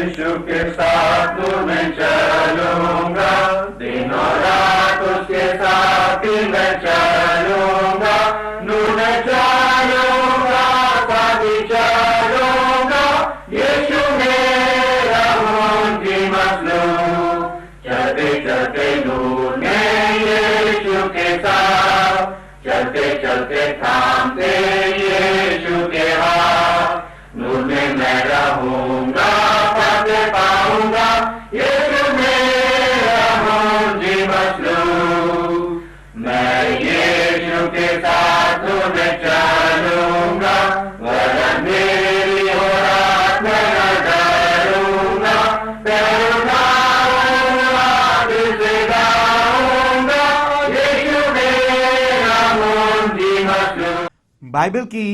यीशु के साथ मैं चलूंगा, दिनों रात उसके साथ मैं चलूंगा, नूर में चलूंगा, साथी चलूंगा, यीशु मेरा मुंजी मसलूम। चलते चलते नूर में यीशु के साथ, चलते चलते थामते यीशु के हाथ, नूर में मैं रहूंगा, फतेह पाऊंगा, यीशु मेरा मुंजी मसलूम। मैं यीशु के साथ में चलूंगा, वरन मेरी हो रात में न डरूंगा, पैर उठाऊंगा, दिल से गाऊंगा, यीशु मेरा मुंजी मसलूम। बाइबल की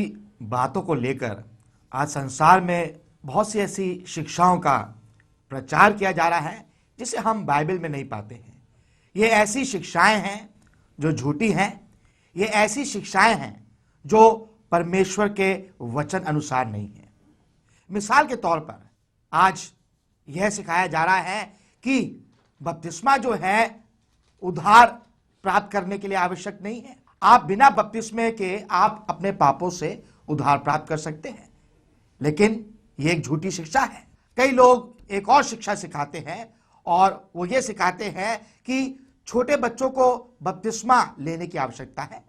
बातों को लेकर आज संसार में बहुत सी ऐसी शिक्षाओं का प्रचार किया जा रहा है जिसे हम बाइबल में नहीं पाते हैं। ये ऐसी शिक्षाएं हैं जो झूठी हैं, ये ऐसी शिक्षाएं हैं जो परमेश्वर के वचन अनुसार नहीं है। मिसाल के तौर पर आज यह सिखाया जा रहा है कि बपतिस्मा जो है उद्धार प्राप्त करने के लिए आवश्यक नहीं है। आप बिना बपतिस्मे के आप अपने पापों से उद्धार प्राप्त कर सकते हैं, लेकिन यह एक झूठी शिक्षा है। कई लोग एक और शिक्षा सिखाते हैं और वो ये सिखाते हैं कि छोटे बच्चों को बपतिस्मा लेने की आवश्यकता है,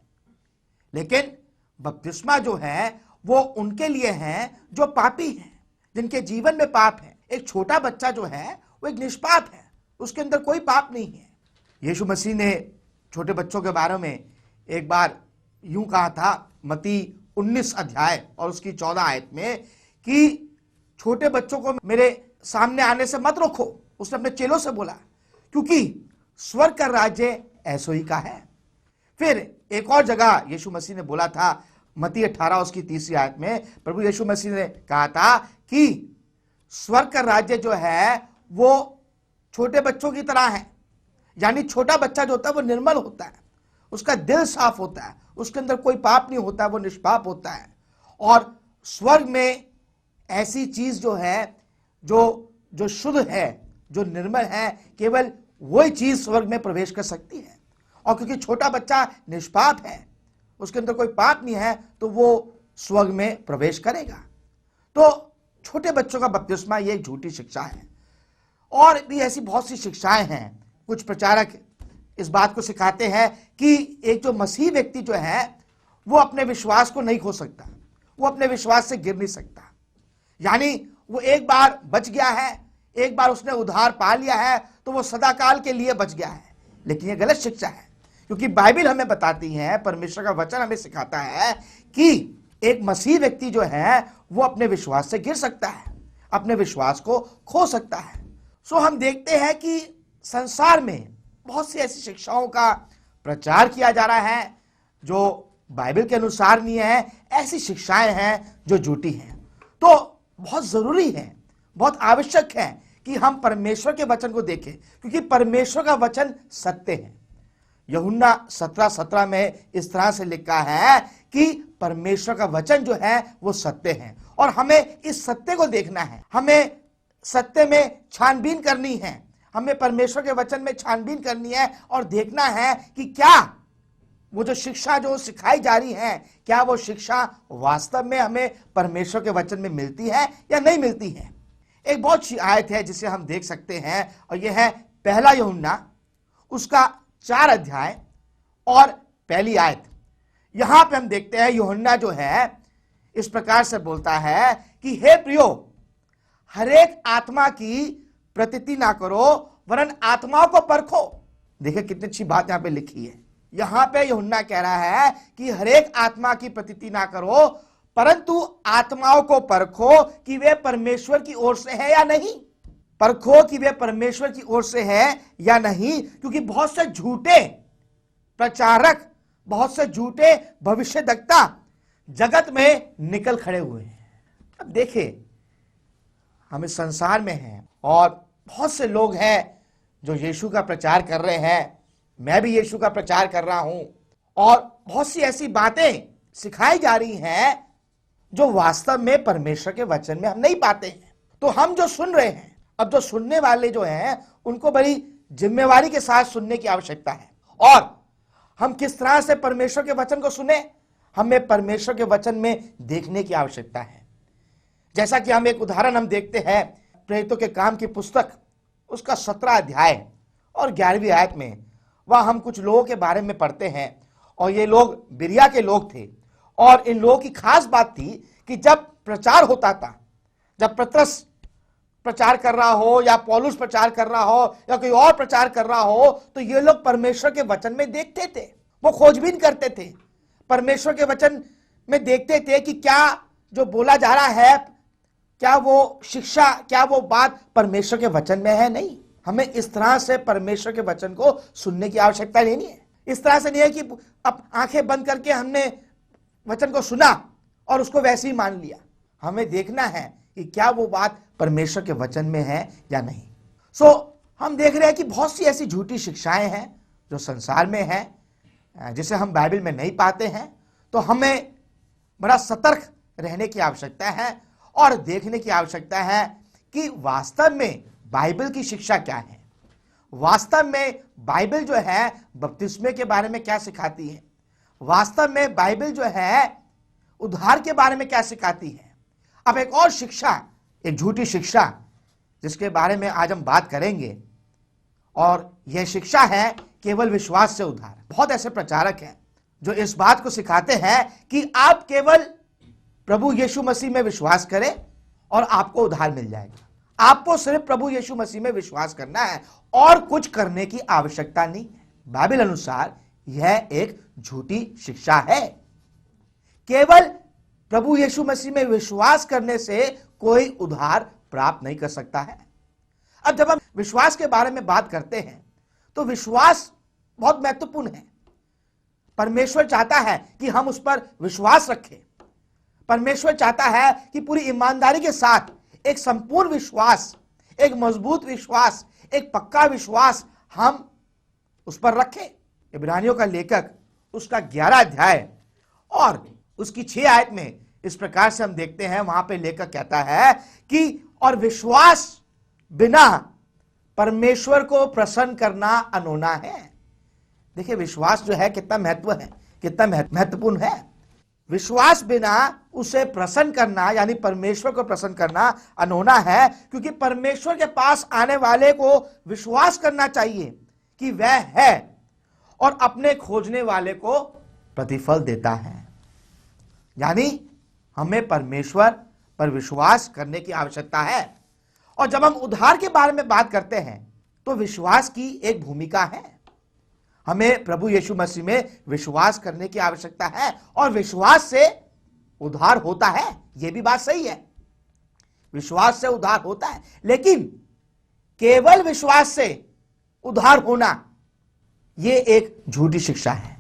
लेकिन बपतिस्मा जो है वो उनके लिए है जो पापी हैं, जिनके जीवन में पाप है। एक छोटा बच्चा जो है वो एक निष्पाप है, उसके अंदर कोई पाप नहीं है। यीशु मसीह ने छोटे बच्चों के बारे में एक बार यूं कहा था, मत्ती 19 अध्याय और उसकी 14 आयत में, कि छोटे बच्चों को मेरे सामने आने से मत रोको। उसने अपने चेलों से बोला, क्योंकि स्वर्ग का राज्य ऐसो ही का है। फिर एक और जगह यीशु मसीह ने बोला था, मत्ती 18 उसकी 30 आयत में प्रभु यीशु मसीह ने कहा था कि स्वर्ग का राज्य जो है वो छोटे बच्चों की तरह है। यानी छोटा बच्चा जो होता है वो निर्मल होता है, उसका दिल साफ होता है, उसके अंदर कोई पाप नहीं होता, वो निष्पाप होता है। और स्वर्ग में ऐसी चीज जो है जो शुद्ध है, जो निर्मल है, केवल वही चीज स्वर्ग में प्रवेश कर सकती है। और क्योंकि छोटा बच्चा निष्पाप है, उसके अंदर कोई पाप नहीं है, तो वो स्वर्ग में प्रवेश करेगा। तो छोटे बच्चों का बपतिस्मा ये एक झूठी शिक्षा है। और भी ऐसी बहुत सी शिक्षाएं हैं। कुछ प्रचारक इस बात को सिखाते हैं कि एक जो मसीह व्यक्ति जो है वो अपने विश्वास को नहीं खो सकता, वो अपने विश्वास से गिर नहीं सकता। यानी वो एक बार बच गया है, एक बार उसने उद्धार पा लिया है, तो वो सदाकाल के लिए बच गया है। लेकिन ये गलत शिक्षा है, क्योंकि बाइबल हमें बताती है, परमेश्वर का वचन हमें सिखाता है कि एक मसीह व्यक्ति जो है वो अपने विश्वास से गिर सकता है, अपने विश्वास को खो सकता है। सो हम देखते हैं कि संसार में बहुत सी ऐसी शिक्षाओं का प्रचार किया जा रहा है जो बाइबल के अनुसार नहीं है। ऐसी शिक्षाएं हैं जो झूठी हैं। तो बहुत जरूरी है, बहुत आवश्यक है कि हम परमेश्वर के वचन को देखें, क्योंकि परमेश्वर का वचन सत्य है। यूहन्ना 17:17 में इस तरह से लिखा है कि परमेश्वर का वचन जो है वो सत्य है, और हमें इस सत्य को देखना है, हमें सत्य में छानबीन करनी है, हमें परमेश्वर के वचन में छानबीन करनी है और देखना है कि क्या वो जो शिक्षा जो सिखाई जा रही है, क्या वो शिक्षा वास्तव में हमें परमेश्वर के वचन में मिलती है या नहीं मिलती है। एक बहुत सी आयत है जिसे हम देख सकते हैं, और यह है पहला यूहन्ना उसका 4 अध्याय और पहली आयत। यहां पे हम देखते हैं यूहन्ना जो है इस प्रकार से बोलता है कि हे प्रियो, हरेक आत्मा की प्रतीति ना करो, वरन आत्माओं को परखो। देखिए कितनी अच्छी बात यहां पे लिखी है। यहां पे यूहन्ना कह रहा है कि हरेक आत्मा की प्रतीति ना करो, परंतु आत्माओं को परखो कि वे परमेश्वर की ओर से है या नहीं। परखो कि वे परमेश्वर की ओर से है या नहीं, क्योंकि बहुत से झूठे प्रचारक, बहुत से झूठे भविष्यद्वक्ता जगत में निकल खड़े हुए हैं। अब देखिए, हम इस संसार में हैं और बहुत से लोग हैं जो यीशु का प्रचार कर रहे हैं। मैं भी यीशु का प्रचार कर रहा हूं, और बहुत सी ऐसी बातें सिखाई जा रही हैं जो वास्तव में परमेश्वर के वचन में हम नहीं पाते हैं। तो हम जो सुन रहे हैं, अब जो सुनने वाले जो हैं उनको बड़ी जिम्मेवारी के साथ सुनने की आवश्यकता है। और हम किस तरह से परमेश्वर के वचन को सुने, हमें परमेश्वर के वचन में देखने की आवश्यकता है। जैसा कि हम एक उदाहरण हम देखते हैं प्रेरितों के काम की पुस्तक, उसका 17 अध्याय और 11वीं आयत में, वह हम कुछ लोगों के बारे में पढ़ते हैं। और ये लोग बिरिया के लोग थे, और इन लोगों की खास बात थी कि जब प्रचार होता था, जब पतरस प्रचार कर रहा हो या पौलुस प्रचार कर रहा हो या कोई और प्रचार कर रहा हो, तो ये लोग परमेश्वर के वचन में देखते थे, वो खोजबीन करते थे, परमेश्वर के वचन में देखते थे कि क्या जो बोला जा रहा है, क्या वो शिक्षा, क्या वो बात परमेश्वर के वचन में है। नहीं, हमें इस तरह से परमेश्वर के वचन को सुनने की आवश्यकता नहीं है। इस तरह से नहीं है कि अब आंखें बंद करके हमने वचन को सुना और उसको वैसे ही मान लिया। हमें देखना है कि क्या वो बात परमेश्वर के वचन में है या नहीं। हम देख रहे हैं कि बहुत सी ऐसी झूठी शिक्षाएं हैं जो संसार में हैं, जिसे हम बाइबल में नहीं पाते हैं। तो हमें बड़ा सतर्क रहने की आवश्यकता है और देखने की आवश्यकता है कि वास्तव में बाइबल की शिक्षा क्या है। वास्तव में बाइबल जो है बपतिस्मे के बारे में क्या सिखाती है, वास्तव में बाइबल जो है उद्धार के बारे में क्या सिखाती है। अब एक और शिक्षा, एक झूठी शिक्षा जिसके बारे में आज हम बात करेंगे, और यह शिक्षा है केवल विश्वास से उद्धार। बहुत ऐसे प्रचारक हैं जो इस बात को सिखाते हैं कि आप केवल प्रभु यीशु मसीह में विश्वास करें और आपको उद्धार मिल जाएगा। आपको सिर्फ प्रभु यीशु मसीह में विश्वास करना है और कुछ करने की आवश्यकता नहीं है। बाइबल अनुसार यह एक झूठी शिक्षा है। केवल प्रभु यीशु मसीह में विश्वास करने से कोई उद्धार प्राप्त नहीं कर सकता है। अब जब हम विश्वास के बारे में बात करते हैं तो विश्वास बहुत महत्वपूर्ण है। परमेश्वर चाहता है कि हम उस पर विश्वास रखें। परमेश्वर चाहता है कि पूरी ईमानदारी के साथ एक संपूर्ण विश्वास, एक मजबूत विश्वास, एक पक्का विश्वास हम उस पर रखें। इब्रानियों का लेखक उसका 11 अध्याय और उसकी 6 आयत में इस प्रकार से हम देखते हैं, वहां पे लेखक कहता है कि और विश्वास बिना परमेश्वर को प्रसन्न करना अनोना है। देखिए विश्वास जो है कितना महत्व है, कितना महत्वपूर्ण है। विश्वास बिना उसे प्रसन्न करना यानी परमेश्वर को प्रसन्न करना अनोना है, क्योंकि परमेश्वर के पास आने वाले को विश्वास करना चाहिए कि वह है और अपने खोजने वाले को प्रतिफल देता है। यानी हमें परमेश्वर पर विश्वास करने की आवश्यकता है। और जब हम उद्धार के बारे में बात करते हैं तो विश्वास की एक भूमिका है। हमें प्रभु यीशु मसीह में विश्वास करने की आवश्यकता है और विश्वास से उद्धार होता है। यह भी बात सही है, विश्वास से उद्धार होता है, लेकिन केवल विश्वास से उद्धार होना यह एक झूठी शिक्षा है।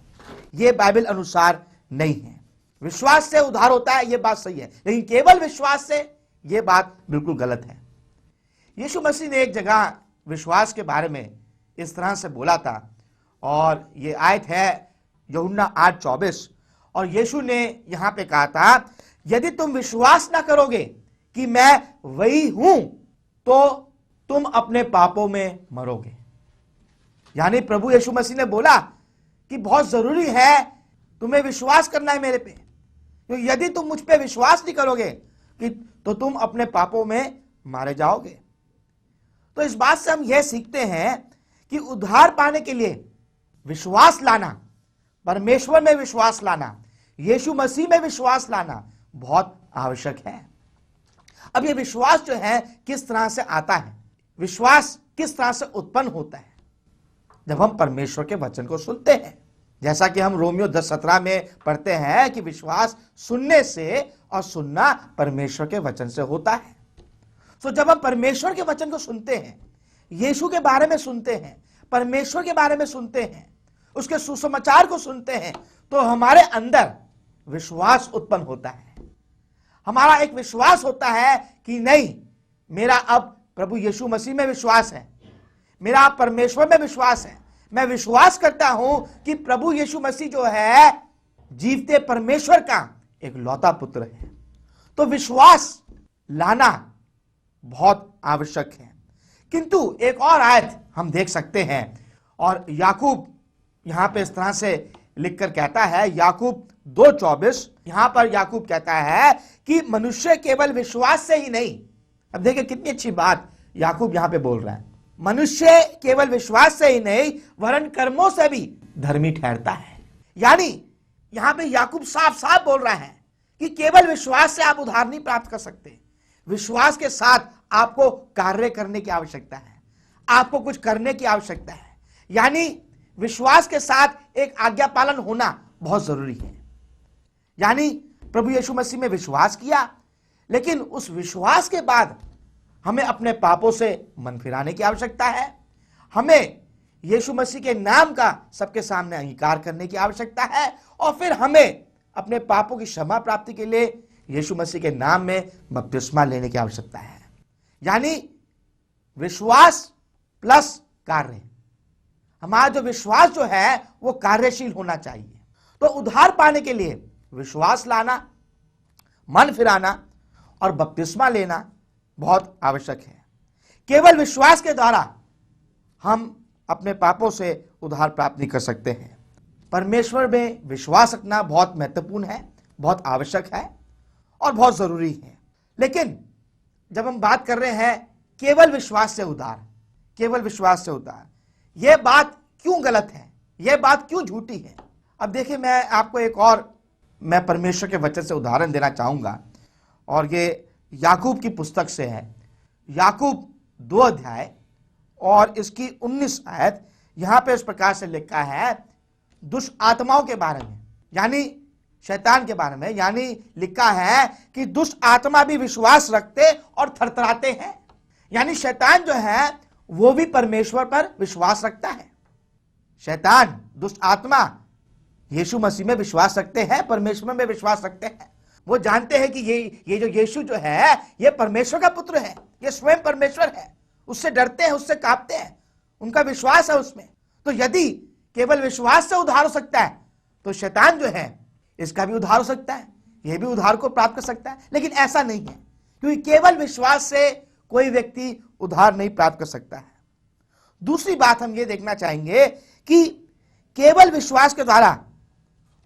यह बाइबल अनुसार नहीं है। विश्वास से उद्धार होता है, यह बात सही है, लेकिन केवल विश्वास से यह बात बिल्कुल गलत है। यीशु मसीह ने एक जगह विश्वास के बारे में इस तरह से बोला था, और ये आयत है यूहन्ना 8:24, और यीशु ने यहां पे कहा था, यदि तुम विश्वास ना करोगे कि मैं वही हूं तो तुम अपने पापों में मरोगे। यानी प्रभु यीशु मसीह ने बोला कि बहुत जरूरी है तुम्हें विश्वास करना है मेरे पे, क्योंकि यदि तुम मुझ पे विश्वास नहीं करोगे कि तो तुम अपने पापों में मारे जाओगे। तो इस बात से हम यह सीखते हैं कि उद्धार पाने के लिए विश्वास लाना, परमेश्वर में विश्वास लाना, यीशु मसीह में विश्वास लाना बहुत आवश्यक है। अब यह विश्वास जो है किस तरह से आता है, विश्वास किस तरह से उत्पन्न होता है? जब हम परमेश्वर के वचन को सुनते हैं, जैसा कि हम रोमियो 10:17 में पढ़ते हैं कि विश्वास सुनने से और सुनना परमेश्वर के वचन से होता है। जब हम परमेश्वर के वचन को सुनते हैं, यीशु के बारे में सुनते हैं, परमेश्वर के बारे में सुनते हैं, उसके सुसमाचार को सुनते हैं, तो हमारे अंदर विश्वास उत्पन्न होता है। हमारा एक विश्वास होता है कि नहीं, मेरा अब प्रभु यीशु मसीह में विश्वास है, मेरा अब परमेश्वर में विश्वास है। मैं विश्वास करता हूं कि प्रभु यीशु मसीह जो है जीवते परमेश्वर का एक लौता पुत्र है। तो विश्वास लाना बहुत आवश्यक है। किंतु एक और आयत हम देख सकते हैं, और याकूब यहां पे इस तरह से लिखकर कहता है, याकूब 2:24, यहां पर याकूब कहता है कि मनुष्य केवल विश्वास से ही नहीं। अब देखिए कितनी अच्छी बात याकूब यहां पे बोल रहा है, मनुष्य केवल विश्वास से ही नहीं वरन कर्मों से भी धर्मी ठहरता है। यानी यहां पे याकूब साफ साफ बोल रहा है कि केवल विश्वास से आप उद्धार नहीं प्राप्त कर सकते, विश्वास के साथ आपको कार्य करने की आवश्यकता है, आपको कुछ करने की आवश्यकता है। यानी विश्वास के साथ एक आज्ञा पालन होना बहुत जरूरी है। यानी प्रभु यीशु मसीह में विश्वास किया, लेकिन उस विश्वास के बाद हमें अपने पापों से मन फिराने की आवश्यकता है, हमें यीशु मसीह के नाम का सबके सामने अंगीकार करने की आवश्यकता है, और फिर हमें अपने पापों की क्षमा प्राप्ति के लिए यीशु मसीह के नाम में बपतिस्मा लेने की आवश्यकता है। यानी विश्वास प्लस कार्य, हमारा जो विश्वास जो है वो कार्यशील होना चाहिए। तो उद्धार पाने के लिए विश्वास लाना, मन फिराना और बपतिस्मा लेना बहुत आवश्यक है। केवल विश्वास के द्वारा हम अपने पापों से उद्धार प्राप्त नहीं कर सकते हैं। परमेश्वर में विश्वास रखना बहुत महत्वपूर्ण है, बहुत आवश्यक है और बहुत जरूरी है। लेकिन जब हम बात कर रहे हैं केवल विश्वास से उद्धार, केवल विश्वास से उद्धार, यह बात क्यों गलत है, यह बात क्यों झूठी है? अब देखिए, मैं आपको एक और मैं परमेश्वर के वचन से उदाहरण देना चाहूंगा, और ये याकूब की पुस्तक से है। याकूब 2 अध्याय और इसकी 19 आयत, यहां पे इस प्रकार से लिखा है दुष्ट आत्माओं के बारे में, यानी शैतान के बारे में। यानी लिखा है कि दुष्ट आत्मा भी विश्वास रखते और थरथराते हैं। यानी शैतान जो है वो भी परमेश्वर पर विश्वास रखता है। शैतान, दुष्ट आत्मा यीशु मसीह में विश्वास रखते हैं, परमेश्वर में विश्वास रखते हैं। वो जानते हैं कि ये जो यीशु जो है ये परमेश्वर का पुत्र है, ये स्वयं परमेश्वर है, उससे डरते हैं, उससे कांपते हैं, उनका विश्वास है उसमें। तो यदि केवल विश्वास से उद्धार हो सकता है तो शैतान जो है इसका भी उद्धार हो सकता है, यह भी उद्धार को प्राप्त कर सकता है। लेकिन ऐसा नहीं है, क्योंकि केवल विश्वास से कोई व्यक्ति उद्धार नहीं प्राप्त कर सकता है। दूसरी बात हम ये देखना चाहेंगे कि केवल विश्वास के द्वारा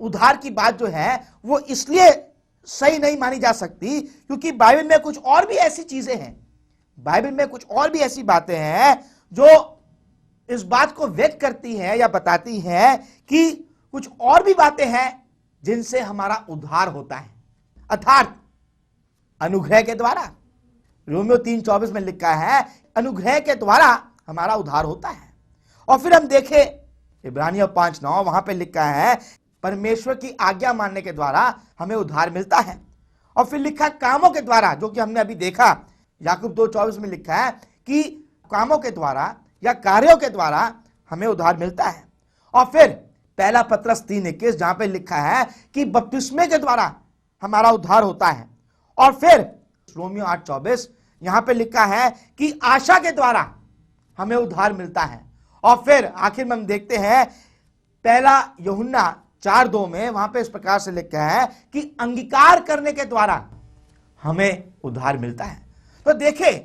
उद्धार की बात जो है वो इसलिए सही नहीं मानी जा सकती क्योंकि बाइबल में कुछ और भी ऐसी चीजें हैं, बाइबल में कुछ और भी ऐसी बातें हैं जो इस बात को व्यक्त करती हैं या बताती हैं कि कुछ और भी बातें हैं जिनसे हमारा उद्धार होता है, अर्थात अनुग्रह के द्वारा। रोमियो 3:24 में लिखा है अनुग्रह के द्वारा हमारा उद्धार होता है। और फिर हम देखें इब्रानियों 5:9, वहां पे लिखा है परमेश्वर की आज्ञा मानने के द्वारा हमें उद्धार मिलता है। और फिर लिखा कामों के द्वारा, जो कि हमने अभी देखा याकूब 2:24 में लिखा है कि कामों के द्वारा या कार्यों के द्वारा हमें उद्धार मिलता है। और फिर पहला पत्रस 3:21 जहां पे लिखा है कि बपतिस्मे के द्वारा हमारा उद्धार होता है। और फिर रोमियो 8:24 यहां पे लिखा है कि आशा के द्वारा हमें उद्धार मिलता है। और फिर आखिर में हम देखते हैं पहला यूहन्ना 4:2 में, वहां पे इस प्रकार से लिखा है कि अंगीकार करने के द्वारा हमें उद्धार मिलता है। तो देखें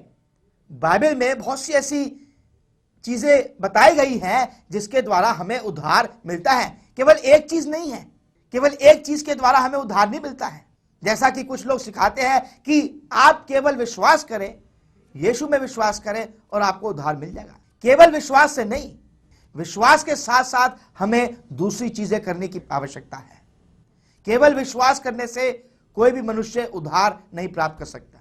बाइबल में बहुत सी ऐसी चीजें बताई गई हैं जिसके द्वारा हमें उद्धार मिलता है। केवल एक चीज नहीं है, केवल एक चीज के द्वारा हमें उद्धार नहीं मिलता है। जैसा कि कुछ लोग सिखाते हैं कि आप केवल विश्वास करें, यीशु में विश्वास करें और आपको उद्धार मिल जाएगा। केवल विश्वास से नहीं, विश्वास के साथ साथ हमें दूसरी चीजें करने की आवश्यकता है। केवल विश्वास करने से कोई भी मनुष्य उद्धार नहीं प्राप्त कर सकता।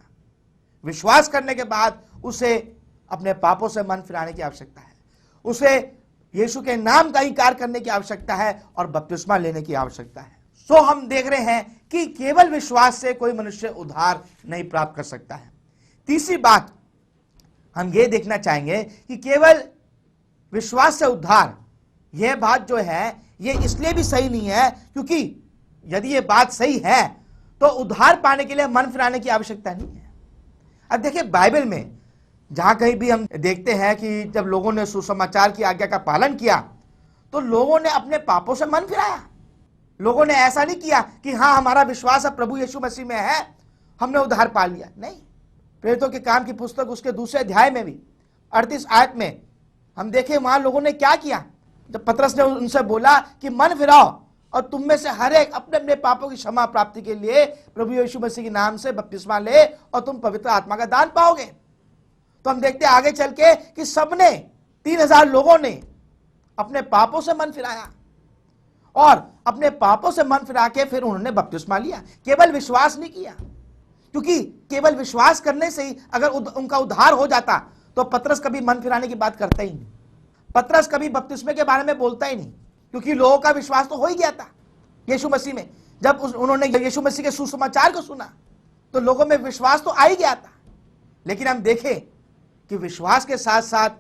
विश्वास करने के बाद उसे अपने पापों से मन फिराने की आवश्यकता है, उसे यीशु के नाम का इंकार करने की आवश्यकता है और बपतिस्मा लेने की आवश्यकता है। सो हम देख रहे हैं कि केवल विश्वास से कोई मनुष्य उद्धार नहीं प्राप्त कर सकता है। तीसरी बात हम ये देखना चाहेंगे कि केवल विश्वास से उद्धार, यह बात जो है ये इसलिए भी सही नहीं है क्योंकि यदि ये बात सही है तो उद्धार पाने के लिए मन फिराने की आवश्यकता नहीं है। अब देखिए बाइबल में जहां कहीं भी हम देखते हैं कि जब लोगों ने सुसमाचार की आज्ञा का पालन किया तो लोगों ने अपने पापों से मन फिराया। लोगों ने ऐसा नहीं किया कि हाँ हमारा विश्वास अब प्रभु यीशु मसीह में है, हमने उद्धार पा लिया। नहीं, प्रेरितों के काम की पुस्तक उसके 2 अध्याय में भी 38 आयत में हम देखें वहां लोगों ने क्या किया। जब पतरस ने उनसे बोला कि मन फिराओ और तुम में से हर एक अपने अपने पापों की क्षमा प्राप्ति के लिए प्रभु यीशु मसीह के नाम से बपतिस्मा ले और तुम पवित्र आत्मा का दान पाओगे, तो हम देखते हैं आगे चल के कि सबने 3000 लोगों ने अपने पापों से मन फिराया और अपने पापों से मन फिरा के फिर उन्होंने बपतिस्मा लिया। केवल विश्वास नहीं किया, क्योंकि केवल विश्वास करने से ही अगर उनका उद्धार हो जाता तो पतरस कभी मन फिराने की बात करता ही नहीं, पतरस कभी बपतिस्मे के बारे में बोलता ही नहीं, क्योंकि लोगों का विश्वास तो हो ही गया था यीशु मसीह में। जब उन्होंने यीशु मसीह के सुसमाचार को सुना तो लोगों में विश्वास तो आ ही गया था। लेकिन हम देखें कि विश्वास के साथ साथ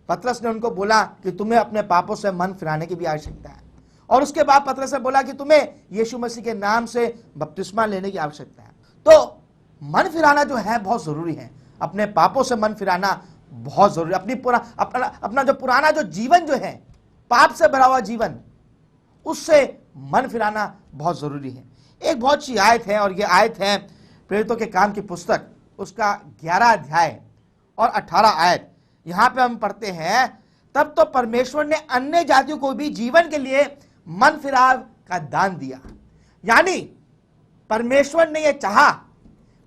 पतरस ने उनको बोला कि तुम्हें अपने पापों से मन फिराने की भी आवश्यकता है, और उसके बाद पतरस ने बोला कि तुम्हें यीशु मसीह के नाम से बपतिस्मा लेने की आवश्यकता है। तो मन फिराना जो है बहुत जरूरी है, अपने पापों से मन फिराना बहुत जरूरी। अपना जो पुराना जो जीवन जो है, पाप से भरा हुआ जीवन, उससे मन फिराना बहुत जरूरी है। एक बहुत अच्छी आयत है, और यह आयत है प्रेरितों के काम की पुस्तक उसका 11 अध्याय और 18 आयत। यहां पे हम पढ़ते हैं, तब तो परमेश्वर ने अन्य जातियों को भी जीवन के लिए मन फिराव का दान दिया। यानी परमेश्वर ने यह चाहा,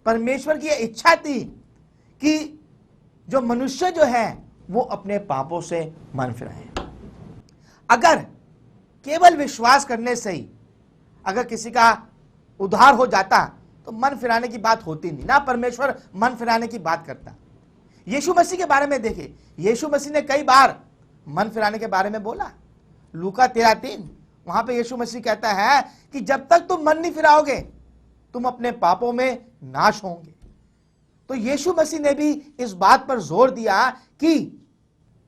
परमेश्वर की यह इच्छा थी कि जो मनुष्य जो है वो अपने पापों से मन फिराए। अगर केवल विश्वास करने से ही अगर किसी का उद्धार हो जाता तो मन फिराने की बात होती नहीं, ना परमेश्वर मन फिराने की बात करता। यीशु मसीह के बारे में देखें, यीशु मसीह ने कई बार मन फिराने के बारे में बोला। लूका 13:3 वहां पे यीशु मसीह कहता है कि जब तक तुम मन नहीं फिराओगे तुम अपने पापों में नाश होंगे। तो यीशु मसीह ने भी इस बात पर जोर दिया कि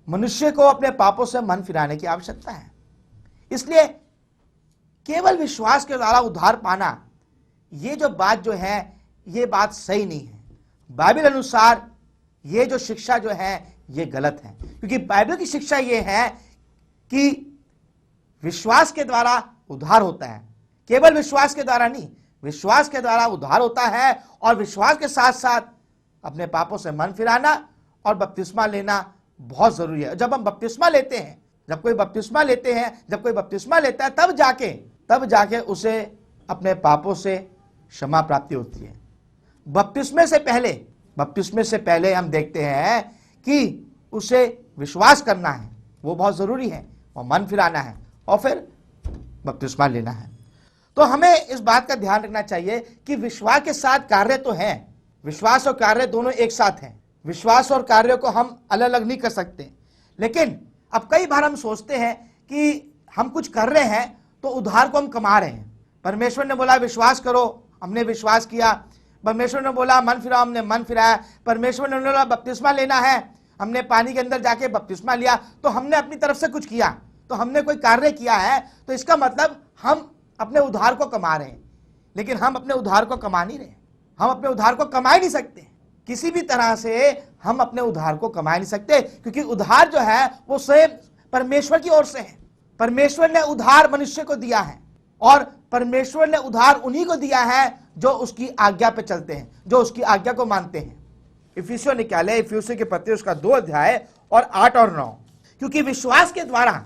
मनुष्य को अपने पापों से मन फिराने की आवश्यकता है। इसलिए केवल विश्वास के द्वारा उद्धार पाना, ये जो बात जो है ये बात सही नहीं है। बाइबल अनुसार ये जो शिक्षा जो है ये गलत है, क्योंकि बाइबल की शिक्षा ये है कि विश्वास के द्वारा उद्धार होता है, केवल विश्वास के द्वारा नहीं, विश्वास के द्वारा उद्धार होता है। और विश्वास के साथ साथ अपने पापों से मन फिराना और बपतिस्मा लेना बहुत जरूरी है। जब हम बपतिस्मा लेते हैं, जब कोई बपतिस्मा लेते हैं, जब कोई बपतिस्मा लेता है तब जाके उसे अपने पापों से क्षमा प्राप्ति होती है। बपतिस्मे से पहले हम देखते हैं कि उसे विश्वास करना है, वो बहुत जरूरी है, और मन फिराना है, और फिर बपतिस्मा लेना है। तो हमें इस बात का ध्यान रखना चाहिए कि विश्वास के साथ कार्य तो है, विश्वास और कार्य दोनों एक साथ हैं। विश्वास और कार्य को हम अलग अलग नहीं कर सकते। लेकिन अब कई बार हम सोचते हैं कि हम कुछ कर रहे हैं तो उद्धार को हम कमा रहे हैं। परमेश्वर ने बोला विश्वास करो, हमने विश्वास किया। परमेश्वर ने बोला मन फिराओ, हमने मन फिराया। परमेश्वर ने बोला बपतिस्मा लेना है, हमने पानी के अंदर जाके बपतिस्मा लिया। तो हमने अपनी तरफ से कुछ किया, तो हमने कोई कार्य किया है, तो इसका मतलब हम अपने उद्धार को कमा रहे हैं। लेकिन हम अपने उद्धार को कमा नहीं रहे, हम अपने उद्धार को कमा ही नहीं सकते। किसी भी तरह से हम अपने उद्धार को कमा नहीं सकते, क्योंकि उद्धार जो है वो स्वयं परमेश्वर की ओर से है। परमेश्वर ने उद्धार मनुष्य को दिया है, और परमेश्वर ने उद्धार उन्हीं को दिया है जो उसकी आज्ञा पे चलते हैं, जो उसकी आज्ञा को मानते हैं। इफिसियों निकाले, इफिसियों के पत्र उसका 2 अध्याय और 8 और 9। क्योंकि विश्वास के द्वारा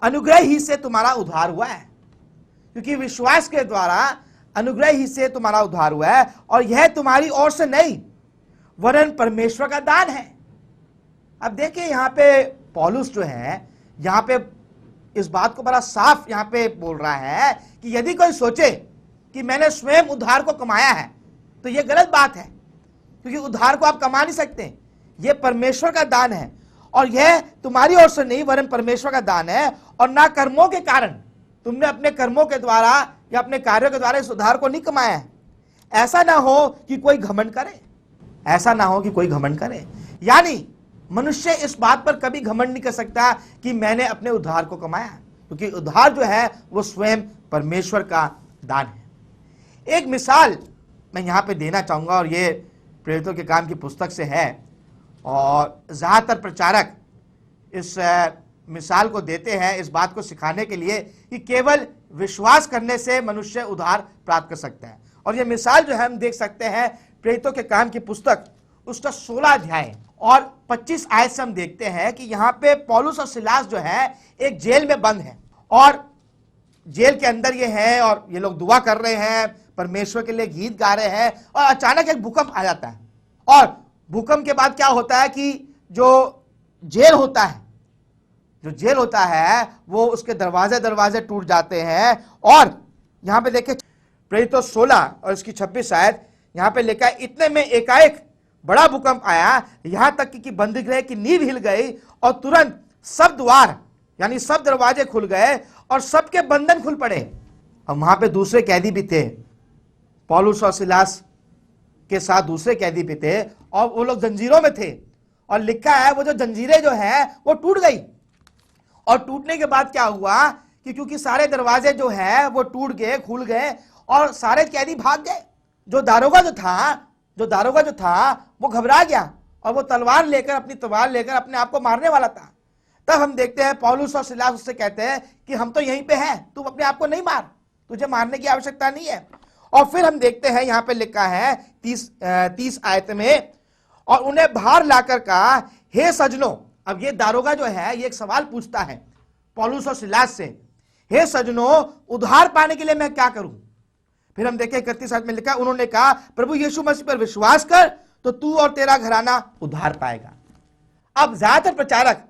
अनुग्रह ही से तुम्हारा उद्धार हुआ है, क्योंकि विश्वास के द्वारा अनुग्रह ही से तुम्हारा उद्धार हुआ है, और यह तुम्हारी ओर से नहीं वरन परमेश्वर का दान है। अब देखिए यहां पे पौलुस जो है यहां पे इस बात को बड़ा साफ यहां पे बोल रहा है कि यदि कोई सोचे कि मैंने स्वयं उद्धार को कमाया है तो यह गलत बात है, क्योंकि उद्धार को आप कमा नहीं सकते, यह परमेश्वर का दान है, और यह तुम्हारी ओर से नहीं वरन परमेश्वर का दान है, और ना कर्मों के कारण। तुमने अपने कर्मों के द्वारा या अपने कार्यों के द्वारा इस उद्धार को नहीं कमाया है। ऐसा ना हो कि कोई घमंड करे, ऐसा ना हो कि कोई घमंड करे। यानी मनुष्य इस बात पर कभी घमंड नहीं कर सकता कि मैंने अपने उद्धार को कमाया, क्योंकि उद्धार जो है वो स्वयं परमेश्वर का दान है। एक मिसाल मैं यहां पे देना चाहूंगा, और ये प्रेरितों के काम की पुस्तक से है, और ज्यादातर प्रचारक इस मिसाल को देते हैं इस बात को सिखाने के लिए कि केवल विश्वास करने से मनुष्य उद्धार प्राप्त कर सकता है। और ये मिसाल जो है हम देख सकते हैं प्रेरितों के काम की पुस्तक उसका 16 अध्याय और 25 आयत से हम देखते हैं कि यहां पे पौलुस और सिलास जो है एक जेल में बंद है और जेल के अंदर ये है और ये लोग दुआ कर रहे हैं, परमेश्वर के लिए गीत गा रहे हैं और अचानक एक भूकंप आ जाता है। और भूकंप के बाद क्या होता है कि जो जेल होता है वो उसके दरवाजे टूट जाते हैं। और यहां पे देखिए प्रेरितों 16 और इसकी 26 आयत यहां पे लिखा है, इतने में एकाएक बड़ा भूकंप आया, यहां तक कि बंदीगृह की नींव हिल गई और तुरंत सब द्वार यानी सब दरवाजे खुल गए और सबके बंधन खुल पड़े। और वहां पे दूसरे कैदी भी थे, पौलुस और सिलास के साथ दूसरे कैदी भी थे और वो लोग जंजीरों में थे। और लिखा है वो जो जंजीरें जो है वो टूट गई। और टूटने के बाद क्या हुआ कि क्योंकि सारे दरवाजे जो है वो टूट गए, खुल गए और सारे कैदी भाग गए। जो दारोगा जो था वो घबरा गया और वो अपनी तलवार लेकर अपने आप को मारने वाला था। तब हम देखते हैं पौलुस और सिलास उससे कहते हैं कि हम तो यहीं पे हैं, तू अपने आप को नहीं मार, तुझे मारने की आवश्यकता नहीं है। और फिर हम देखते हैं यहां पे लिखा है 30 आयत में, और उन्हें बाहर लाकर कहा, हे सजनों। अब ये दारोगा जो है ये एक सवाल पूछता है पौलुस और सिलास से, हे सजनों उद्धार पाने के लिए मैं क्या करूं? फिर हम देखें 31 आयत में लिखा, उन्होंने कहा, प्रभु यीशु मसीह पर विश्वास कर तो तू और तेरा घराना उद्धार पाएगा। अब ज्यादातर प्रचारक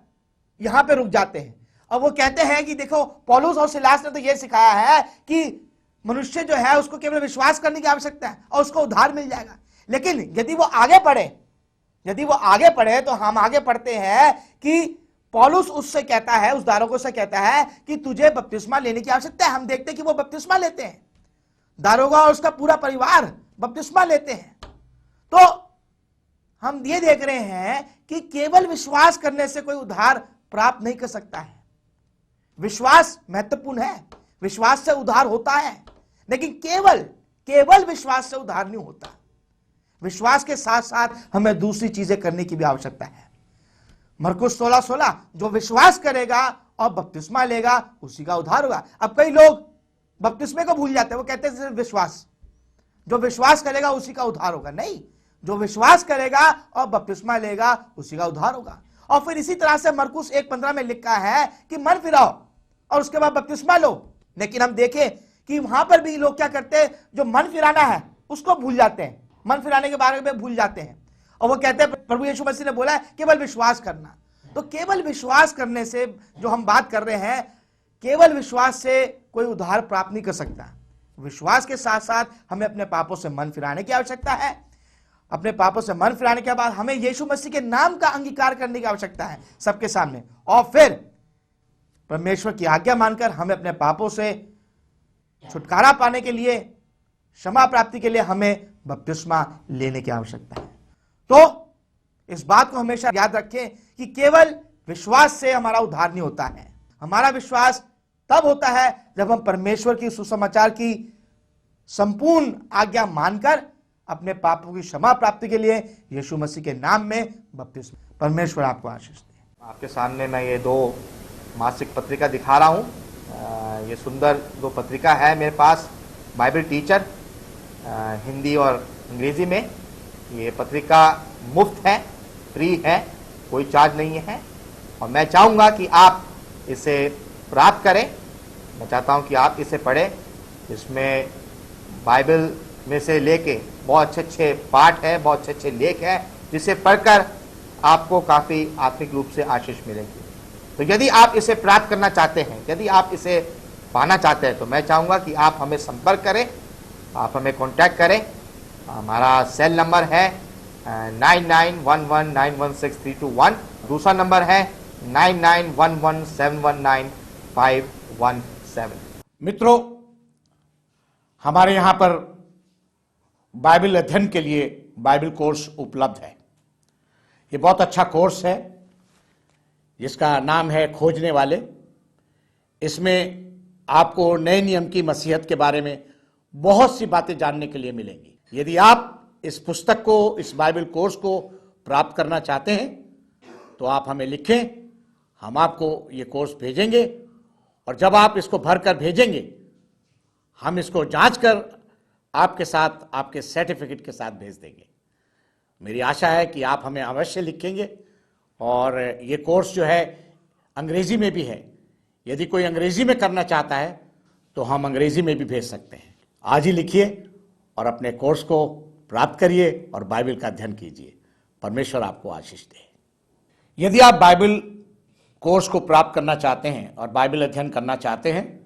यहां पे रुक जाते हैं और वो कहते हैं कि देखो पौलुस और सिलास ने तो ये सिखाया है कि मनुष्य जो है उसको केवल विश्वास करने की आवश्यकता है और उसको उद्धार मिल जाएगा। लेकिन यदि वो आगे पढ़े तो हम आगे पढ़ते हैं कि पौलुस उससे कहता है, उस दारोगा से कहता है कि तुझे बपतिस्मा लेने की आवश्यकता है। हम देखते हैं कि वो बपतिस्मा लेते हैं, दारोगा और उसका पूरा परिवार बपतिस्मा लेते हैं। तो हम ये देख रहे हैं कि केवल विश्वास करने से कोई उद्धार प्राप्त नहीं कर सकता है। विश्वास महत्वपूर्ण है, विश्वास से उद्धार होता है, लेकिन केवल विश्वास से उद्धार नहीं होता। विश्वास के साथ साथ हमें दूसरी चीजें करने की भी आवश्यकता है। मरकुस 16:16, जो विश्वास करेगा और बपतिस्मा लेगा उसी का उद्धार होगा। अब कई लोग बपतिस्मे को भूल जाते हैं, वो कहते हैं सिर्फ विश्वास, जो विश्वास करेगा उसी का उद्धार होगा। नहीं, जो विश्वास करेगा और बपतिस्मा लेगा उसी का उद्धार होगा। और फिर इसी तरह से मरकुस 1:15 में लिखा है कि मन फिराओ और उसके बाद बपतिस्मा लो। लेकिन हम देखें कि वहां पर भी लोग क्या करते हैं, जो मन फिराना है उसको भूल जाते हैं, मन फिराने के बारे में भूल जाते हैं और वो कहते हैं प्रभु यीशु मसीह ने बोला है केवल विश्वास करना। तो केवल विश्वास करने से जो हम बात कर रहे हैं, केवल विश्वास से कोई उद्धार प्राप्त नहीं कर सकता। विश्वास के साथ साथ हमें अपने पापों से मन फिराने की आवश्यकता है। अपने पापों से मन फिराने के बाद हमें यीशु मसीह के नाम का अंगीकार करने की आवश्यकता है सबके सामने, और फिर परमेश्वर की आज्ञा मानकर हमें अपने पापों से छुटकारा पाने के लिए, क्षमा प्राप्ति के लिए हमें बपतिस्मा लेने की आवश्यकता है। तो इस बात को हमेशा याद रखें कि केवल विश्वास से हमारा उद्धार नहीं होता है। हमारा विश्वास तब होता है जब हम परमेश्वर की सुसमाचार की संपूर्ण आज्ञा मानकर अपने पापों की क्षमा प्राप्ति के लिए यीशु मसीह के नाम में बपतिस्मा। परमेश्वर आपको आशीष दे। आपके सामने मैं ये 2 मासिक पत्रिका दिखा रहा हूँ। ये सुंदर 2 पत्रिका है मेरे पास, बाइबल टीचर हिंदी और अंग्रेजी में। ये पत्रिका मुफ्त है, फ्री है, कोई चार्ज नहीं है और मैं चाहूँगा कि आप इसे प्राप्त करें। मैं चाहता हूँ कि आप इसे पढ़ें। इसमें बाइबल में से लेके बहुत अच्छे पाठ है, बहुत अच्छे लेख है, जिसे पढ़कर आपको काफ़ी आत्मिक रूप से आशीष मिलेगी। तो यदि आप इसे प्राप्त करना चाहते हैं, यदि आप इसे पाना चाहते हैं, तो मैं चाहूँगा कि आप हमें संपर्क करें, आप हमें कांटेक्ट करें। हमारा सेल नंबर है 9911916321। दूसरा नंबर है 9911719517। मित्रों, हमारे यहाँ पर बाइबल अध्ययन के लिए बाइबल कोर्स उपलब्ध है। ये बहुत अच्छा कोर्स है जिसका नाम है खोजने वाले। इसमें आपको नए नियम की मसीहत के बारे में बहुत सी बातें जानने के लिए मिलेंगी। यदि आप इस पुस्तक को, इस बाइबल कोर्स को प्राप्त करना चाहते हैं तो आप हमें लिखें, हम आपको ये कोर्स भेजेंगे और जब आप इसको भरकर भेजेंगे हम इसको जांच कर आपके साथ, आपके सर्टिफिकेट के साथ भेज देंगे। मेरी आशा है कि आप हमें अवश्य लिखेंगे और ये कोर्स जो है अंग्रेजी में भी है। यदि कोई अंग्रेजी में करना चाहता है तो हम अंग्रेजी में भी भेज सकते हैं। आज ही लिखिए और अपने कोर्स को प्राप्त करिए और बाइबल का अध्ययन कीजिए। परमेश्वर आपको आशीष दे। यदि आप बाइबल कोर्स को प्राप्त करना चाहते हैं और बाइबल अध्ययन करना चाहते हैं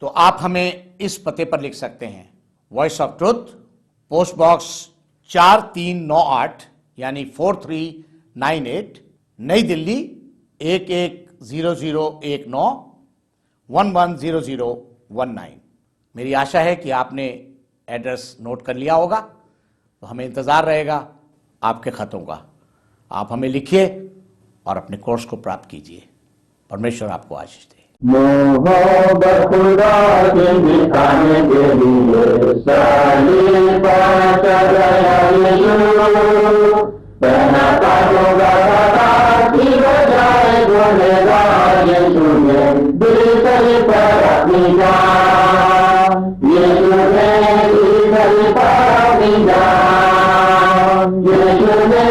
तो आप हमें इस पते पर लिख सकते हैं। Voice of truth, post box 4398 यानी 4398, नई दिल्ली 110019 110019। मेरी आशा है कि आपने एड्रेस नोट कर लिया होगा, तो हमें इंतजार रहेगा आपके खतों का। आप हमें लिखिए और अपने कोर्स को प्राप्त कीजिए। परमेश्वर आपको आशीष दे। मोहब्बत खुदा के दिखाने के लिए सलीब पर चढ़ा यीशु, पहना काटूंगा ताकि बजाए गुनहगार यीशु ने दिल पर अपनी जान, यीशु ने दिल पर अपनी जान, यीशु ने